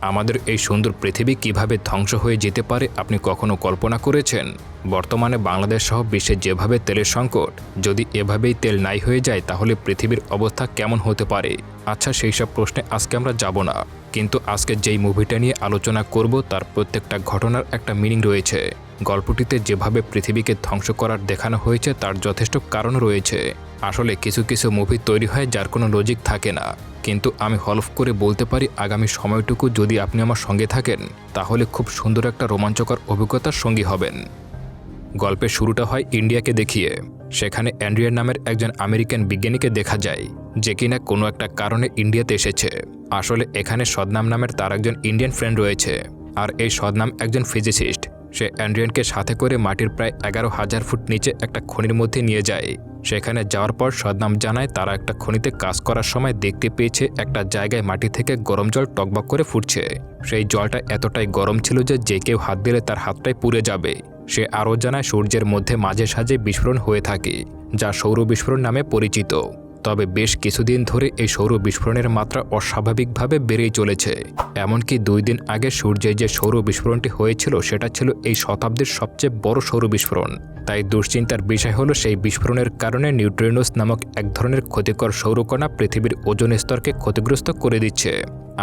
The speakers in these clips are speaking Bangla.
আমাদের এই সুন্দর পৃথিবী কিভাবে ধ্বংস হয়ে যেতে পারে আপনি কখনো কল্পনা করেছেন? বর্তমানে বাংলাদেশ সহ বিশ্বে যেভাবে তেলের সংকট, যদি এভাবেই তেল নাই হয়ে যায় তাহলে পৃথিবীর অবস্থা কেমন হতে পারে? আচ্ছা, সেই সব প্রশ্নে আজকে আমরা যাব না, কিন্তু আজকে যেই মুভিটা নিয়ে আলোচনা করব তার প্রত্যেকটা ঘটনার একটা মিনিং রয়েছে। গল্পটিতে যেভাবে পৃথিবীকে ধ্বংস করার দেখানো হয়েছে তার যথেষ্ট কারণ রয়েছে। আসলে কিছু কিছু মুভি তৈরি হয় যার কোনো লজিক থাকে না, কিন্তু আমি হলফ করে বলতে পারি আগামী সময়টুকু যদি আপনি আমার সঙ্গে থাকেন তাহলে খুব সুন্দর একটা রোমাঞ্চকর অভিজ্ঞতার সঙ্গী হবেন। গল্পের শুরুটা হয় ইন্ডিয়াকে দেখিয়ে। সেখানে অ্যান্ড্রিয়ার নামের একজন আমেরিকান বিজ্ঞানীকে দেখা যায়, যে কিনা কোনো একটা কারণে ইন্ডিয়াতে এসেছে। আসলে এখানে সদনাম নামের তার একজন ইন্ডিয়ান ফ্রেন্ড রয়েছে, আর এই সদনাম একজন ফিজিসিস্ট। সে অ্যান্ড্রিয়ানকে সাথে করে মাটির প্রায় 11,000 ফুট নিচে একটা খনির মধ্যে নিয়ে যায়। সেখানে যাওয়ার পর সদনাম জানায় তারা একটা খনিতে কাজ করার সময় দেখতে পেয়েছে একটা জায়গায় মাটি থেকে গরম জল টকবক করে ফুটছে। সেই জলটা এতটাই গরম ছিল যে কেউ হাত দিলে তার হাতটাই পুড়ে যাবে। সে আরও জানায় সূর্যের মধ্যে মাঝে সাঝে বিস্ফোরণ হয়ে থাকে, যা সৌর বিস্ফোরণ নামে পরিচিত। তবে বেশ কিছুদিন ধরে এই সৌর বিস্ফোরণের মাত্রা অস্বাভাবিকভাবে বেড়েই চলেছে। এমনকি 2 দিন আগে সূর্যে যে সৌর বিস্ফোরণটি হয়েছিল সেটা ছিল এই শতাব্দীর সবচেয়ে বড় সৌর বিস্ফোরণ। তাই দুশ্চিন্তার বিষয় হলো সেই বিস্ফোরণের কারণে নিউট্রিনোস নামক এক ধরনের ক্ষতিকর সৌরকণা পৃথিবীর ওজোন স্তরকে ক্ষতিগ্রস্ত করে দিচ্ছে,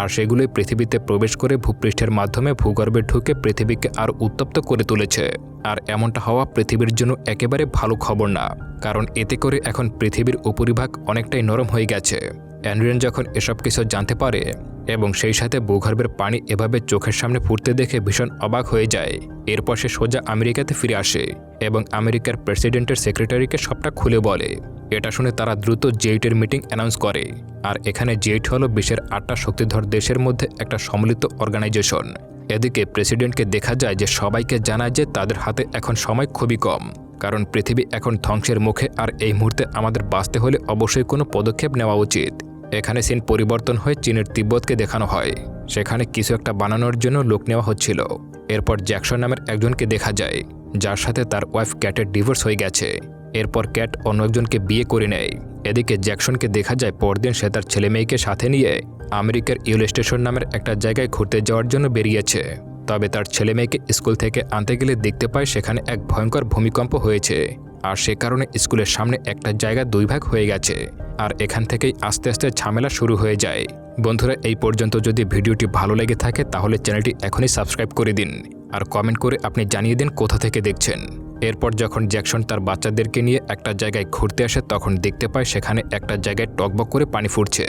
আর সেগুলোই পৃথিবীতে প্রবেশ করে ভূপৃষ্ঠের মাধ্যমে ভূগর্ভে ঢুকে পৃথিবীকে আরও উত্তপ্ত করে তুলেছে। আর এমনটা হওয়া পৃথিবীর জন্য একেবারে ভালো খবর না, কারণ এতে করে এখন পৃথিবীর উপরিভাগ অনেকটাই নরম হয়ে গেছে। অ্যান্ড্রিয়ান যখন এসব কিছু জানতে পারে এবং সেই সাথে ভূগর্ভের পানি এভাবে চোখের সামনে ফুটতে দেখে ভীষণ অবাক হয়ে যায়। এরপর সে সোজা আমেরিকাতে ফিরে আসে এবং আমেরিকার প্রেসিডেন্টের সেক্রেটারিকে সবটা খুলে বলে। এটা শুনে তারা দ্রুত G8-এর মিটিং অ্যানাউন্স করে। আর এখানে G8 হলো বিশ্বের 8টা শক্তিধর দেশের মধ্যে একটা সম্মিলিত অর্গানাইজেশন। এদিকে প্রেসিডেন্টকে দেখা যায় যে সবাইকে জানায় যে তাদের হাতে এখন সময় খুবই কম, কারণ পৃথিবী এখন ধ্বংসের মুখে, আর এই মুহূর্তে আমাদের বাঁচতে হলে অবশ্যই কোনো পদক্ষেপ নেওয়া উচিত। এখানে সিন পরিবর্তন হয়ে চীনের তিব্বতকে দেখানো হয়। সেখানে কিছু একটা বানানোর জন্য লোক নেওয়া হচ্ছিল। এরপর জ্যাকসন নামের একজনকে দেখা যায়, যার সাথে তার ওয়াইফ ক্যাটের ডিভোর্স হয়ে গেছে। এরপর ক্যাট অন্য একজনকে বিয়ে করে নেয়। এদিকে জ্যাকসনকে দেখা যায় পরদিন সে তার ছেলে মেয়েকে সাথে নিয়ে আমেরিকার ইউল স্টেশন নামের একটা জায়গায় ঘুরতে যাওয়ার জন্য বেরিয়েছে। তবে তার ছেলে মেয়েকে স্কুল থেকে আনতে গেলে দেখতে পায় সেখানে এক ভয়ঙ্কর ভূমিকম্প হয়েছে, আর সে কারণে স্কুলের সামনে একটা জায়গা 2 ভাগ হয়ে গেছে। আর এখান থেকেই আস্তে আস্তে ঝামেলা শুরু হয়ে যায়। বন্ধুরা, এই পর্যন্ত যদি ভিডিওটি ভালো লেগে থাকে তাহলে চ্যানেলটি এখনই সাবস্ক্রাইব করে দিন, আর কমেন্ট করে আপনি জানিয়ে দিন কোথা থেকে দেখছেন। এরপর যখন জ্যাকসন তার বাচ্চাদেরকে নিয়ে একটা জায়গায় ঘুরতে আসে তখন দেখতে পায় সেখানে একটা জায়গায় টকবক করে পানি ফুটছে।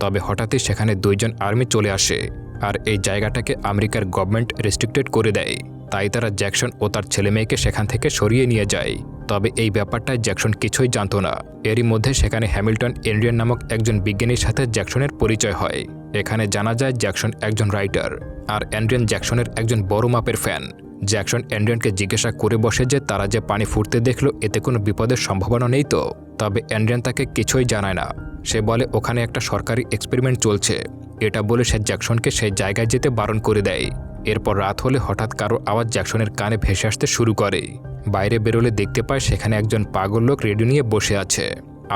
তবে হঠাৎই সেখানে 2 জন আর্মি চলে আসে, আর এই জায়গাটাকে আমেরিকার গভর্নমেন্ট রেস্ট্রিক্টেড করে দেয়। তাই তারা জ্যাকসন ও তার ছেলে মেয়েকে সেখান থেকে সরিয়ে নিয়ে যায়। তবে এই ব্যাপারটায় জ্যাকসন কিছুই জানত না। এরই মধ্যে সেখানে হ্যামিল্টন এন্ড্রিয়ান নামক একজন বিজ্ঞানীর সাথে জ্যাকসনের পরিচয় হয়। এখানে জানা যায় জ্যাকসন একজন রাইটার, আর অ্যান্ড্রিয়ান জ্যাকসনের একজন বড় মাপের ফ্যান। জ্যাকসন অ্যান্ড্রিয়ানকে জিজ্ঞাসা করে বসে যে তারা যে পানি ফুটতে দেখলো এতে কোনো বিপদের সম্ভাবনা নেই তো? তবে অ্যান্ড্রিয়ান তাকে কিছুই জানায় না। সে বলে ওখানে একটা সরকারি এক্সপেরিমেন্ট চলছে। এটা বলে সে জ্যাকসনকে সেই জায়গায় যেতে বারণ করে দেয়। এরপর রাত হলে হঠাৎ কারো আওয়াজ জ্যাকসনের কানে ভেসে আসতে শুরু করে। বাইরে বেরোলে দেখতে পায় সেখানে একজন পাগল লোক রেডিও নিয়ে বসে আছে।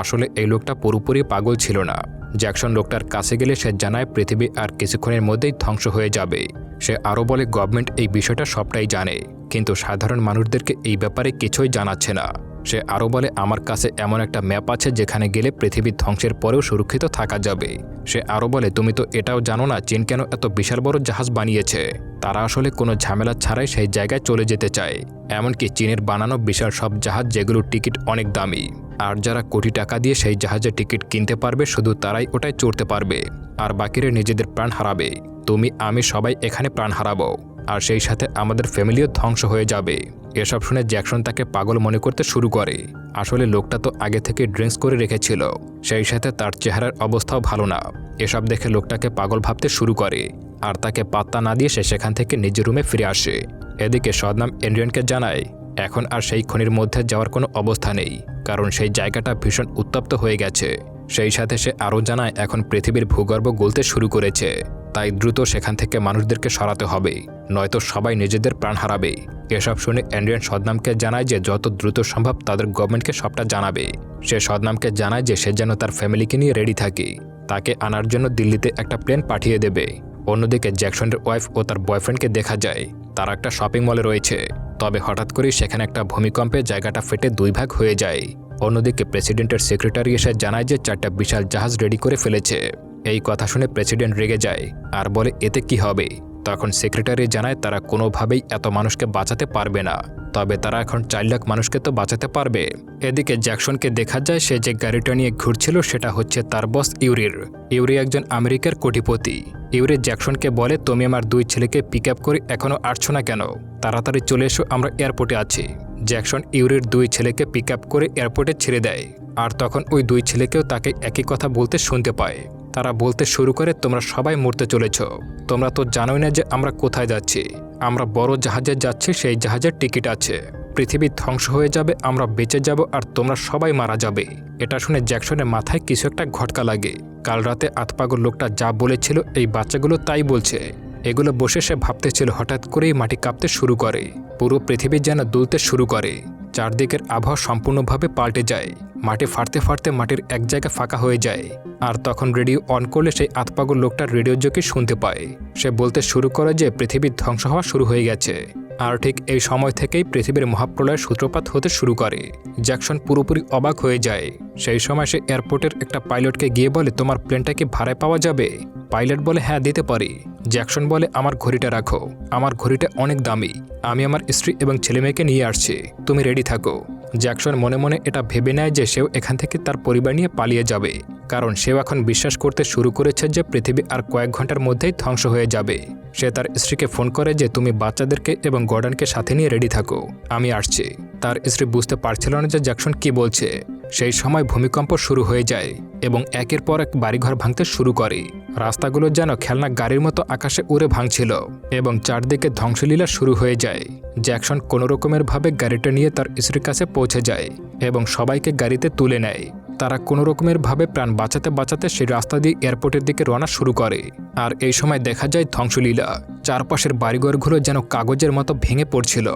আসলে এই লোকটা পুরোপুরি পাগল ছিল না। জ্যাকসন লোকটার কাছে গেলে সে জানায় পৃথিবী আর কিছুক্ষণের মধ্যেই ধ্বংস হয়ে যাবে। সে আরও বলে গভর্নমেন্ট এই বিষয়টা সবটাই জানে, কিন্তু সাধারণ মানুষদেরকে এই ব্যাপারে কিছুই জানাচ্ছে না। সে আরও বলে আমার কাছে এমন একটা ম্যাপ আছে যেখানে গেলে পৃথিবী ধ্বংসের পরেও সুরক্ষিত থাকা যাবে। সে আরও বলে তুমি তো এটাও জানো না চীন কেন এত বিশাল বড় জাহাজ বানিয়েছে। তারা আসলে কোনো ঝামেলা ছাড়াই সেই জায়গায় চলে যেতে চায়। এমনকি চীনের বানানো বিশাল সব জাহাজ যেগুলোর টিকিট অনেক দামি, আর যারা কোটি টাকা দিয়ে সেই জাহাজের টিকিট কিনতে পারবে শুধু তারাই ওটায় চড়তে পারবে, আর বাকিরা নিজেদের প্রাণ হারাবে। তুমি আমি সবাই এখানে প্রাণ হারাবো, আর সেই সাথে আমাদের ফ্যামিলিও ধ্বংস হয়ে যাবে। এসব শুনে জ্যাকসন তাকে পাগল মনে করতে শুরু করে। আসলে লোকটা তো আগে থেকে ড্রিঙ্কস করে রেখেছিল, সেই সাথে তার চেহারার অবস্থাও ভালো না। এসব দেখে লোকটাকে পাগল ভাবতে শুরু করে, আর তাকে পাত্তা না দিয়ে সে সেখান থেকে নিজের রুমে ফিরে আসে। এদিকে সদনাম এন্ড্রিয়ানকে জানায় এখন আর সেই খনির মধ্যে যাওয়ার কোনো অবস্থা নেই, কারণ সেই জায়গাটা ভীষণ উত্তপ্ত হয়ে গেছে। সেই সাথে সে আরও জানায় এখন পৃথিবীর ভূগর্ভ গলতে শুরু করেছে, তাই দ্রুত সেখান থেকে মানুষদেরকে সরাতে হবে, নয়তো সবাই নিজেদের প্রাণ হারাবে। এসব শুনে অ্যান্ড্রিয়ান সদনামকে জানায় যে যত দ্রুত সম্ভব তাদের গভর্নমেন্টকে সবটা জানাবে। সে সদনামকে জানায় যে সে যেন তার ফ্যামিলিকে নিয়ে রেডি থাকে, তাকে আনার জন্য দিল্লিতে একটা প্লেন পাঠিয়ে দেবে। অন্যদিকে জ্যাকসনের ওয়াইফ ও তার বয়ফ্রেন্ডকে দেখা যায় তারা একটা শপিং মলে রয়েছে। তবে হঠাৎ করেই সেখানে একটা ভূমিকম্পে জায়গাটা ফেটে 2 ভাগ হয়ে যায়। অন্যদিকে প্রেসিডেন্টের সেক্রেটারি এসে জানায় যে 4টা বিশাল জাহাজ রেডি করে ফেলেছে। এই কথা শুনে প্রেসিডেন্ট রেগে যায় আর বলে এতে কি হবে। তখন সেক্রেটারি জানায় তারা কোনোভাবেই এত মানুষকে বাঁচাতে পারবে না, তবে তারা এখন 4 লাখ মানুষকে তো বাঁচাতে পারবে। এদিকে জ্যাকসনকে দেখা যায় সে যে গাড়িটা নিয়ে ঘুরছিল সেটা হচ্ছে তার বস ইউরির। ইউরি একজন আমেরিকার কোটিপতি। ইউরি জ্যাকসনকে বলে তুমি আমার 2 ছেলেকে পিক আপ করে এখনও আসছো না কেন? তাড়াতাড়ি চলে এসো, আমরা এয়ারপোর্টে আছি। জ্যাকসন ইউরির 2 ছেলেকে পিক আপ করে এয়ারপোর্টে ছেড়ে দেয়। আর তখন ওই 2 ছেলেকেও তাকে একই কথা বলতে শুনতে পায়। তারা বলতে শুরু করে তোমরা সবাই মরতে চলেছ। তোমরা তো জানোই না যে আমরা কোথায় যাচ্ছি। আমরা বড় জাহাজে যাচ্ছি, সেই জাহাজের টিকিট আছে। পৃথিবী ধ্বংস হয়ে যাবে, আমরা বেঁচে যাব আর তোমরা সবাই মারা যাবে। এটা শুনে জ্যাকসনের মাথায় কিছু একটা ঘটকা লাগে। কাল রাতে আতপাগল লোকটা যা বলেছিল এই বাচ্চাগুলো তাই বলছে। এগুলো বসে সে ভাবতেছিল, হঠাৎ করেই মাটি কাঁপতে শুরু করে। পুরো পৃথিবী যেন দুলতে শুরু করে। চারদিকের আবহাওয়া সম্পূর্ণভাবে পাল্টে যায়। মাটি ফাটতে ফাটতে মাটির এক জায়গা ফাঁকা হয়ে যায়। আর তখন রেডিও অন করলে সেই আতপাগল লোকটার রেডিও জোকি শুনতে পায়। সে বলতে শুরু করে যে পৃথিবীর ধ্বংস হওয়া শুরু হয়ে গেছে। আর ঠিক এই সময় থেকেই পৃথিবীর মহাপ্রলয়ের সূত্রপাত হতে শুরু করে। জ্যাকসন পুরোপুরি অবাক হয়ে যায়। সেই সময় সে এয়ারপোর্টের একটা পাইলটকে গিয়ে বলে তোমার প্লেনটা কি ভাড়ায় পাওয়া যাবে? পাইলট বলে হ্যাঁ দিতে পারি। জ্যাকসন বলে আমার ঘড়িটা রাখো, আমার ঘড়িটা অনেক দামি। আমি আমার স্ত্রী এবং ছেলেমেয়েকে নিয়ে আসছি, তুমি রেডি থাকো। জ্যাকসন মনে মনে এটা ভেবে নেয় যে সেও এখান থেকে তার পরিবার নিয়ে পালিয়ে যাবে, কারণ সেও এখন বিশ্বাস করতে শুরু করেছে যে পৃথিবী আর কয়েক ঘন্টার মধ্যেই ধ্বংস হয়ে যাবে। সে তার স্ত্রীকে ফোন করে যে তুমি বাচ্চাদেরকে এবং গর্ডনকে সাথে নিয়ে রেডি থাকো, আমি আসছি। তার স্ত্রী বুঝতে পারছিল না যে জ্যাকসন কি বলছে। সেই সময় ভূমিকম্প শুরু হয়ে যায় এবং একের পর এক বাড়িঘর ভাঙতে শুরু করে। রাস্তাগুলো যেন খেলনা গাড়ির মতো আকাশে উড়ে ভাঙছিল এবং চারদিকে ধ্বংসলীলা শুরু হয়ে যায়। জ্যাকসন কোনো রকমের ভাবে গাড়িটা নিয়ে তার স্ত্রীর কাছে পৌঁছে যায় এবং সবাইকে গাড়িতে তুলে নেয়। তারা কোনো রকমের ভাবে প্রাণ বাঁচাতে বাঁচাতে সেই রাস্তা দিয়ে এয়ারপোর্টের দিকে রওনা শুরু করে। আর এই সময় দেখা যায় ধ্বংসলীলা। চারপাশের বাড়িঘরগুলো যেন কাগজের মতো ভেঙে পড়ছিল।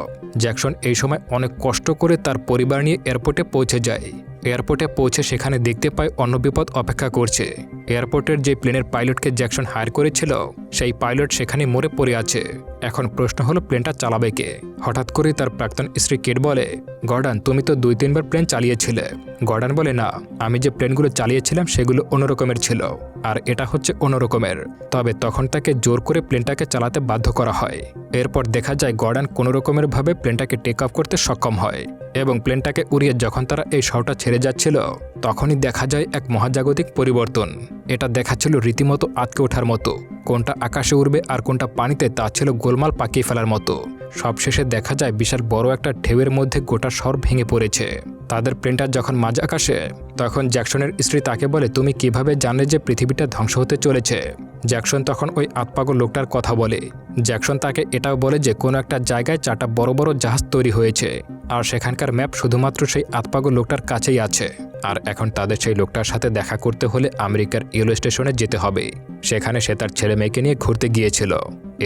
জ্যাকসন এই সময় অনেক কষ্ট করে তার পরিবার নিয়ে এয়ারপোর্টে পৌঁছে যায়। এয়ারপোর্টে পৌঁছে সেখানে দেখতে পায় অন্য বিপদ অপেক্ষা করছে। এয়ারপোর্টের যে প্লেনের পাইলটকে জ্যাকসন হায়ার করেছিল সেই পাইলট সেখানে মরে পড়ে আছে। এখন প্রশ্ন হলো প্লেনটা চালাবে কে? হঠাৎ করে তার প্রাক্তন স্ত্রী কেট বলে গর্ডন তুমি তো 2-3 বার প্লেন চালিয়েছিলে। গর্ডন বলে না, আমি যে প্লেনগুলো চালিয়েছিলাম সেগুলো অন্যরকমের ছিল আর এটা হচ্ছে অন্যরকমের। তবে তখন তাকে জোর করে প্লেনটাকে চালাতে বাধ্য করা হয়। এরপর দেখা যায় গর্ডন কোনো রকমের ভাবে প্লেনটাকে টেক অফ করতে সক্ষম হয় এবং প্লেনটাকে উড়িয়ে যখন তারা এই শহরটা ছেড়ে যাচ্ছিল তখনই দেখা যায় এক মহাজাগতিক পরিবর্তন। এটা দেখাচ্ছিল রীতিমতো আটকে ওঠার মতো। কোনটা আকাশে উড়বে আর কোনটা পানিতে তা ছিল গোলমাল পাকিয়ে ফেলার মতো। সবশেষে দেখা যায় বিশাল বড় একটা ঢেউয়ের মধ্যে গোটা শহর ভেঙে পড়েছে। তাদের প্লেনটা যখন মাঝ আকাশে তখন জ্যাকসনের স্ত্রী তাকে বলে তুমি কিভাবে জানলে যে পৃথিবীটা ধ্বংস হতে চলেছে? জ্যাকসন তখন ওই আতপাগল লোকটার কথা বলে। জ্যাকসন তাকে এটাও বলে যে কোনো একটা জায়গায় 4টা বড় বড় জাহাজ তৈরি হয়েছে আর সেখানকার ম্যাপ শুধুমাত্র সেই আতপাগল লোকটার কাছেই আছে। আর এখন তাদের সেই লোকটার সাথে দেখা করতে হলে আমেরিকার রেল স্টেশনে যেতে হবে। সেখানে সে তার ছেলে মেয়েকে নিয়ে ঘুরতে গিয়েছিল।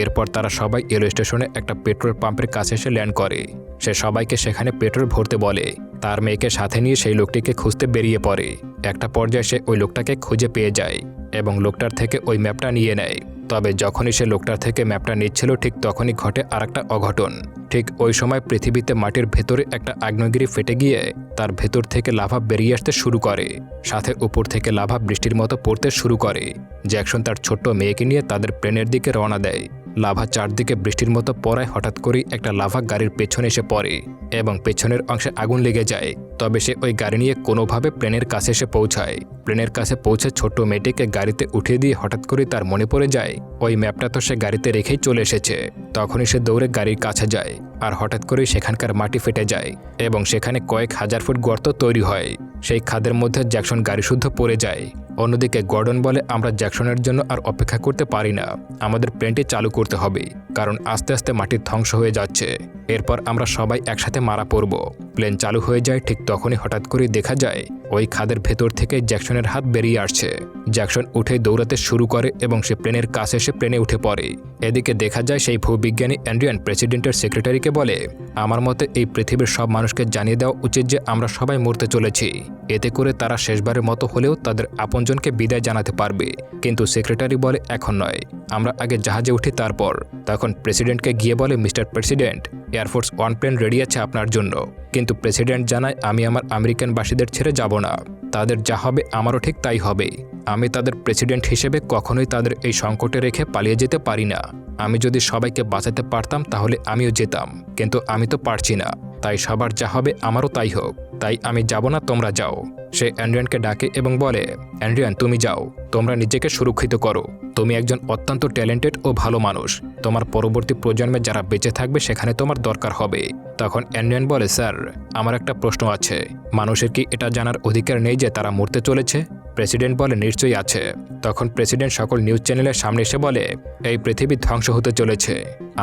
এরপর তারা সবাই রেল স্টেশনে একটা পেট্রোল পাম্পের কাছে এসে ল্যান্ড করে। সে সবাইকে সেখানে পেট্রোল ভরতে বলে। তার মেয়েকে সাথে নিয়ে সেই লোকটিকে খুঁজতে বেরিয়ে পড়ে। একটা পর্যায়ে সে ওই লোকটাকে খুঁজে পেয়ে যায় এবং লোকটার থেকে ওই ম্যাপটা নিয়ে নেয়। তবে যখনই সে লোকটার থেকে ম্যাপটা নিচ্ছিল ঠিক তখনই ঘটে আরেকটা অঘটন। ঠিক ওই সময় পৃথিবীতে মাটির ভেতরে একটা আগ্নেয়গিরি ফেটে গিয়ে তার ভেতর থেকে লাভা বেরিয়ে আসতে শুরু করে, সাথে উপর থেকে লাভা বৃষ্টির মতো পড়তে শুরু করে। জ্যাকসন তার ছোট্ট মেয়েকে নিয়ে তাদের প্লেনের দিকে রওনা দেয়। লাভা চারদিকে বৃষ্টির মতো পড়ায় হঠাৎ করেই একটা লাভা গাড়ির পেছনে এসে পড়ে এবং পেছনের অংশে আগুন লেগে যায়। তবে সে ওই গাড়ি নিয়ে কোনোভাবে প্লেনের কাছে এসে পৌঁছায়। প্লেনের কাছে পৌঁছে ছোট্ট মেয়েটিকে গাড়িতে উঠিয়ে দিয়ে হঠাৎ করে তার মনে পড়ে যায় ওই ম্যাপটা তো সে গাড়িতে রেখেই চলে এসেছে। তখনই সে দৌড়ে গাড়ির কাছে যায় আর হঠাৎ করেই সেখানকার মাটি ফেটে যায় এবং সেখানে কয়েক হাজার ফুট গর্ত তৈরি হয়। সেই খাদের মধ্যে জ্যাকসন গাড়ি শুদ্ধ পড়ে যায়। অন্যদিকে গর্ডন বলে আমরা জ্যাকসনের জন্য আর অপেক্ষা করতে পারি না, আমাদের প্লেনটি চালু করতে হবে, কারণ আস্তে আস্তে মাটি ধ্বংস হয়ে যাচ্ছে। এরপর আমরা সবাই একসাথে মারা পড়ব। প্লেন চালু হয়ে যায়। ঠিক তখনই হঠাৎ করে দেখা যায় ওই খাদের ভেতর থেকে জ্যাকসনের হাত বেরিয়ে আসছে। জ্যাকসন উঠে দৌড়াতে শুরু করে এবং সে প্লেনের কাছে এসে প্লেনে উঠে পড়ে। এদিকে দেখা যায় সেই ভূবিজ্ঞানী অ্যান্ড্রিয়ান প্রেসিডেন্টের সেক্রেটারিকে বলে আমার মতে এই পৃথিবীর সব মানুষকে জানিয়ে দেওয়া উচিত যে আমরা সবাই মরতে চলেছি। এতে করে তারা শেষবারের মতো হলেও তাদের আপন আপনজনকে বিদায় জানাতে পারবে। কিন্তু সেক্রেটারি বলে এখন নয়, আমরা আগে জাহাজে উঠি তারপর। তখন প্রেসিডেন্টকে গিয়ে বলে, mister president, air force one plane ready আছে আপনার জন্য। কিন্তু প্রেসিডেন্ট জানায়, আমি আমার আমেরিকানবাসীদের ছেড়ে যাব না, তাদের যা হবে আমারও ঠিক তাই হবে। আমি তাদের প্রেসিডেন্ট হিসেবে কখনোই তাদের এই সংকটে রেখে পালিয়ে যেতে পারি না। আমি যদি সবাইকে বাঁচাতে পারতাম তাহলে আমিও যেতাম, কিন্তু আমি তো পারছি না। তাই সবার যা হবে আমারও তাই হোক, তাই আমি যাব না, তোমরা যাও। সে অ্যান্ড্রিয়ানকে ডাকে এবং বলে, অ্যান্ড্রিয়ান তুমি যাও, তোমরা নিজেকে সুরক্ষিত করো। তুমি একজন অত্যন্ত ট্যালেন্টেড ও ভালো মানুষ, তোমার পরবর্তী প্রজন্মে যারা বেঁচে থাকবে সেখানে তোমার দরকার হবে। তখন অ্যান্ড্রিয়ান বলে, স্যার আমার একটা প্রশ্ন আছে, মানুষের কি এটা জানার অধিকার নেই যে তারা মরতে চলেছে? প্রেসিডেন্ট বলে, নিশ্চয়ই আছে। তখন প্রেসিডেন্ট সকল নিউজ চ্যানেলের সামনে এসে বলে, এই পৃথিবী ধ্বংস হতে চলেছে,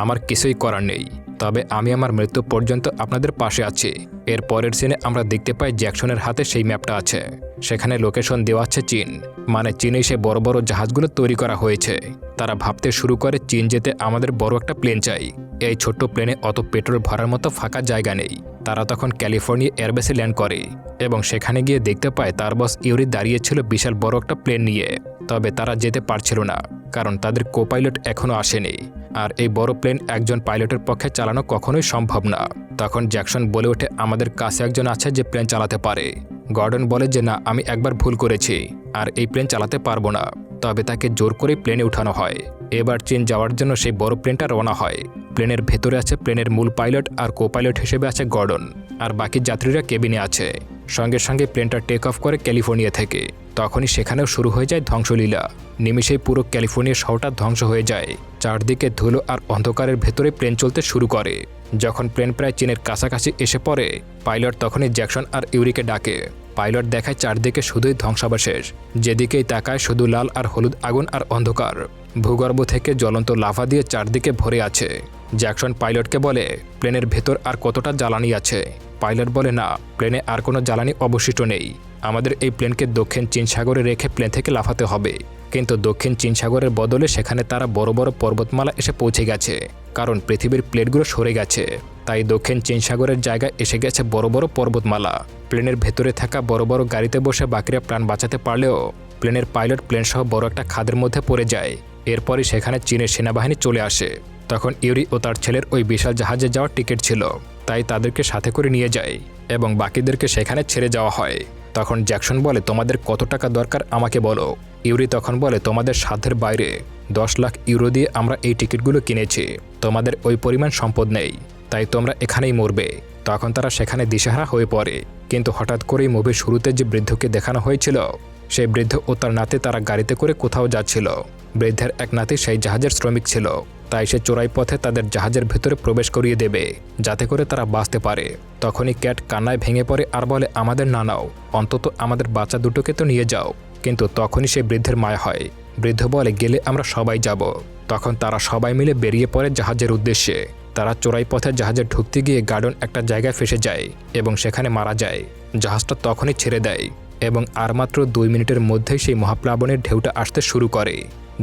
আমার কিছুই করার নেই, তবে আমি আমার মৃত্যু পর্যন্ত আপনাদের পাশে আছি। এর পরের সিনে আমরা দেখতে পাই জ্যাকসনের হাতে সেই ম্যাপটা আছে, সেখানে লোকেশন দেওয়া আছে চীন, মানে চীনে সে বড় বড় জাহাজগুলো তৈরি করা হয়েছে। তারা ভাবতে শুরু করে চীন যেতে আমাদের বড় একটা প্লেন চাই, এই ছোট্ট প্লেনে অত পেট্রোল ভরার মতো ফাঁকা জায়গা নেই। তারা তখন ক্যালিফোর্নিয়া এয়ারবেসে ল্যান্ড করে এবং সেখানে গিয়ে দেখতে পায় তার বস ইউরি দাঁড়িয়েছিল বিশাল বড় একটা প্লেন নিয়ে। তবে তারা যেতে পারছিল না, কারণ তাদের কোপাইলট এখনও আসেনি, আর এই বড় প্লেন একজন পাইলটের পক্ষে চালানো কখনোই সম্ভব না। তখন জ্যাকসন বলে ওঠে, আমাদের কাছে একজন আছে যে প্লেন চালাতে পারে। গর্ডন বলে যে না, আমি একবার ভুল করেছি, আর এই প্লেন চালাতে পারবো না। তবে তাকে জোর করে প্লেনে উঠানো হয়। এবার চীন যাওয়ার জন্য সেই বড় প্লেনটা রওনা হয়। প্লেনের ভেতরে আছে প্লেনের মূল পাইলট, আর কোপাইলট হিসেবে আছে গর্ডন, আর বাকি যাত্রীরা কেবিনে আছে। সঙ্গে সঙ্গে প্লেনটা টেক অফ করে ক্যালিফোর্নিয়া থেকে। তখনই সেখানেও শুরু হয়ে যায় ধ্বংসলীলা। নিমিষেই পুরো ক্যালিফোর্নিয়া শহরটা ধ্বংস হয়ে যায়। চারদিকে ধুলো আর অন্ধকারের ভেতরে প্লেন চলতে শুরু করে। যখন প্লেন প্রায় চীনের কাছাকাছি এসে পড়ে, পাইলট তখনই জ্যাকসন আর ইউরিকে ডাকে। পাইলট দেখায় চারদিকে শুধুই ধ্বংসাবশেষ, যেদিকেই তাকায় শুধু লাল আর হলুদ আগুন আর অন্ধকার। ভূগর্ভ থেকে জ্বলন্ত লাভা দিয়ে চারদিকে ভরে আছে। জ্যাকসন পাইলটকে বলে, প্লেনের ভেতর আর কতটা জ্বালানি আছে? পাইলট বলে, না, প্লেনে আর কোনো জ্বালানি অবশিষ্ট নেই। আমাদের এই প্লেনকে দক্ষিণ চীন সাগরে রেখে প্লেন থেকে লাফাতে হবে। কিন্তু দক্ষিণ চীন সাগরের বদলে সেখানে তারা বড় বড় পর্বতমালা এসে পৌঁছে গেছে, কারণ পৃথিবীর প্লেটগুলো সরে গেছে। তাই দক্ষিণ চীন সাগরের জায়গায় এসে গেছে বড় বড় পর্বতমালা। প্লেনের ভেতরে থাকা বড় বড় গাড়িতে বসে বাকিরা প্রাণ বাঁচাতে পারলেও প্লেনের পাইলট প্লেনসহ বড় একটা খাদের মধ্যে পড়ে যায়। এরপরই সেখানে চীনের সেনাবাহিনী চলে আসে। তখন ইউরি ও তার ছেলের ওই বিশাল জাহাজে যাওয়ার টিকিট ছিল, তাই তাদেরকে সাথে করে নিয়ে যায় এবং বাকিদেরকে সেখানে ছেড়ে যাওয়া হয়। তখন জ্যাকসন বলে, তোমাদের কত টাকা দরকার আমাকে বলো। ইউরি তখন বলে, তোমাদের সাধ্যের বাইরে 10 লাখ ইউরো দিয়ে আমরা এই টিকিটগুলো কিনেছি, তোমাদের ওই পরিমাণ সম্পদ নেই, তাই তোমরা এখানেই মরবে। তখন তারা সেখানে দিশেহারা হয়ে পড়ে। কিন্তু হঠাৎ করেই মুভির শুরুতে যে বৃদ্ধকে দেখানো হয়েছিল, সেই বৃদ্ধ ও তার নাতি তারা গাড়িতে করে কোথাও যাচ্ছিল। বৃদ্ধের এক নাতি সেই জাহাজের শ্রমিক ছিল, তাই সে চোরাই পথে তাদের জাহাজের ভেতরে প্রবেশ করিয়ে দেবে, যাতে করে তারা বাঁচতে পারে। তখনই ক্যাট কান্নায় ভেঙে পড়ে আর বলে, আমাদের না নাও, অন্তত আমাদের বাচ্চা দুটোকে তো নিয়ে যাও। কিন্তু তখনই সে বৃদ্ধের মায়া হয়। বৃদ্ধ বলে, গেলে আমরা সবাই যাব। তখন তারা সবাই মিলে বেরিয়ে পড়ে জাহাজের উদ্দেশ্যে। তারা চোরাই পথে জাহাজে ঢুকতে গিয়ে গার্ডন একটা জায়গায় ফেসে যায় এবং সেখানে মারা যায়। জাহাজটা তখনই ছেড়ে দেয় এবং আর মাত্র 2 মিনিটের মধ্যেই সেই মহাপ্লাবনের ঢেউটা আসতে শুরু করে।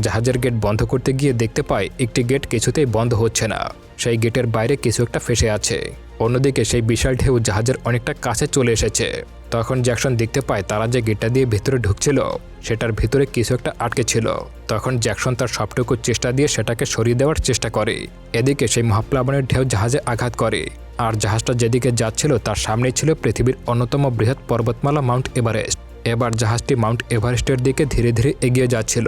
জাহাজের গেট বন্ধ করতে গিয়ে দেখতে পায় একটি গেট কিছুতেই বন্ধ হচ্ছে না, সেই গেটের বাইরে কিছু একটা ফেসে আছে। অন্যদিকে সেই বিশাল ঢেউ জাহাজের অনেকটা কাছে চলে এসেছে। তখন জ্যাকসন দেখতে পায় তারা যে গেটটা দিয়ে ভেতরে ঢুকছিল সেটার ভিতরে কিছু একটা আটকে ছিল। তখন জ্যাকসন তার সবটুকু চেষ্টা দিয়ে সেটাকে সরিয়ে দেওয়ার চেষ্টা করে। এদিকে সেই মহাপ্লাবনের ঢেউ জাহাজে আঘাত করে, আর জাহাজটা যেদিকে যাচ্ছিল তার সামনেই ছিল পৃথিবীর অন্যতম বৃহৎ পর্বতমালা মাউন্ট এভারেস্ট। এবার জাহাজটি মাউন্ট এভারেস্টের দিকে ধীরে ধীরে এগিয়ে যাচ্ছিল।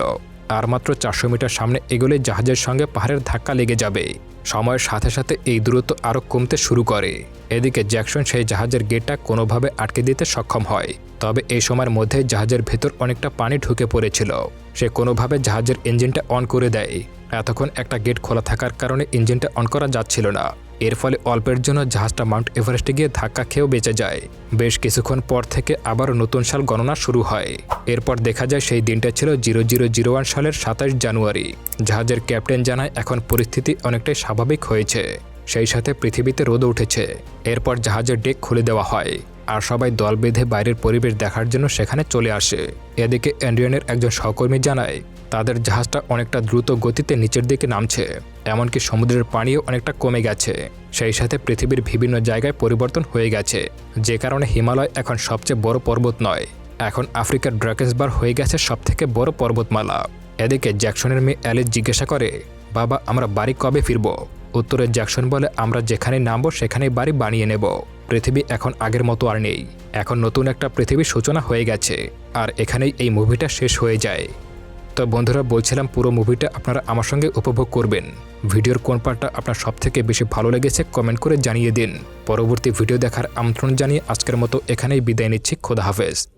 আর মাত্র 400 মিটার সামনে এগোলে জাহাজের সঙ্গে পাহাড়ের ধাক্কা লেগে যাবে। সময়ের সাথে সাথে এই দূরত্ব আরও কমতে শুরু করে। এদিকে জ্যাকসন সেই জাহাজের গেটটা কোনোভাবে আটকে দিতে সক্ষম হয়। তবে এই সময়ের মধ্যে জাহাজের ভেতর অনেকটা পানি ঢুকে পড়েছিল। সে কোনোভাবে জাহাজের ইঞ্জিনটা অন করে দেয়। এতক্ষণ একটা গেট খোলা থাকার কারণে ইঞ্জিনটা অন করা যাচ্ছিল না। এর ফলে অল্পের জন্য জাহাজটা মাউন্ট এভারেস্টে গিয়ে ধাক্কা খেয়েও বেঁচে যায়। বেশ কিছুক্ষণ পর থেকে আবার নতুন সাল গণনা শুরু হয়। এরপর দেখা যায় সেই দিনটা ছিল 0001 সালের 27 জানুয়ারি। জাহাজের ক্যাপ্টেন জানায় এখন পরিস্থিতি অনেকটাই স্বাভাবিক হয়েছে, সেই সাথে পৃথিবীতে রোদ উঠেছে। এরপর জাহাজের ডেক খুলে দেওয়া হয় আর সবাই দল বেঁধে বাইরের পরিবেশ দেখার জন্য সেখানে চলে আসে। এদিকে অ্যান্ড্রিয়ানের একজন সহকর্মী জানায় তাদের জাহাজটা অনেকটা দ্রুত গতিতে নিচের দিকে নামছে, এমনকি সমুদ্রের পানিও অনেকটা কমে গেছে। সেই সাথে পৃথিবীর বিভিন্ন জায়গায় পরিবর্তন হয়ে গেছে, যে কারণে হিমালয় এখন সবচেয়ে বড় পর্বত নয়, এখন আফ্রিকার ড্রাকেন্সবার্গ হয়ে গেছে সবথেকে বড় পর্বতমালা। এদিকে জ্যাকসনের মেয়ে অ্যালিস জিজ্ঞাসা করে, বাবা আমরা বাড়ি কবে ফিরব? উত্তরে জ্যাকসন বলে, আমরা যেখানে নামবো সেখানেই বাড়ি বানিয়ে নেব। পৃথিবী এখন আগের মতো আর নেই, এখন নতুন একটা পৃথিবীর সূচনা হয়ে গেছে। আর এখানেই এই মুভিটা শেষ হয়ে যায়। তো বন্ধুরা, বলছিলাম পুরো মুভিটা আপনারা আমার সঙ্গে উপভোগ করবেন। ভিডিওর কোন পার্টটা আপনার সবথেকে বেশি ভালো লেগেছে কমেন্ট করে জানিয়ে দিন। পরবর্তী ভিডিও দেখার আমন্ত্রণ জানিয়ে আজকের মতো এখানেই বিদায় নিচ্ছি। খোদা হাফেজ।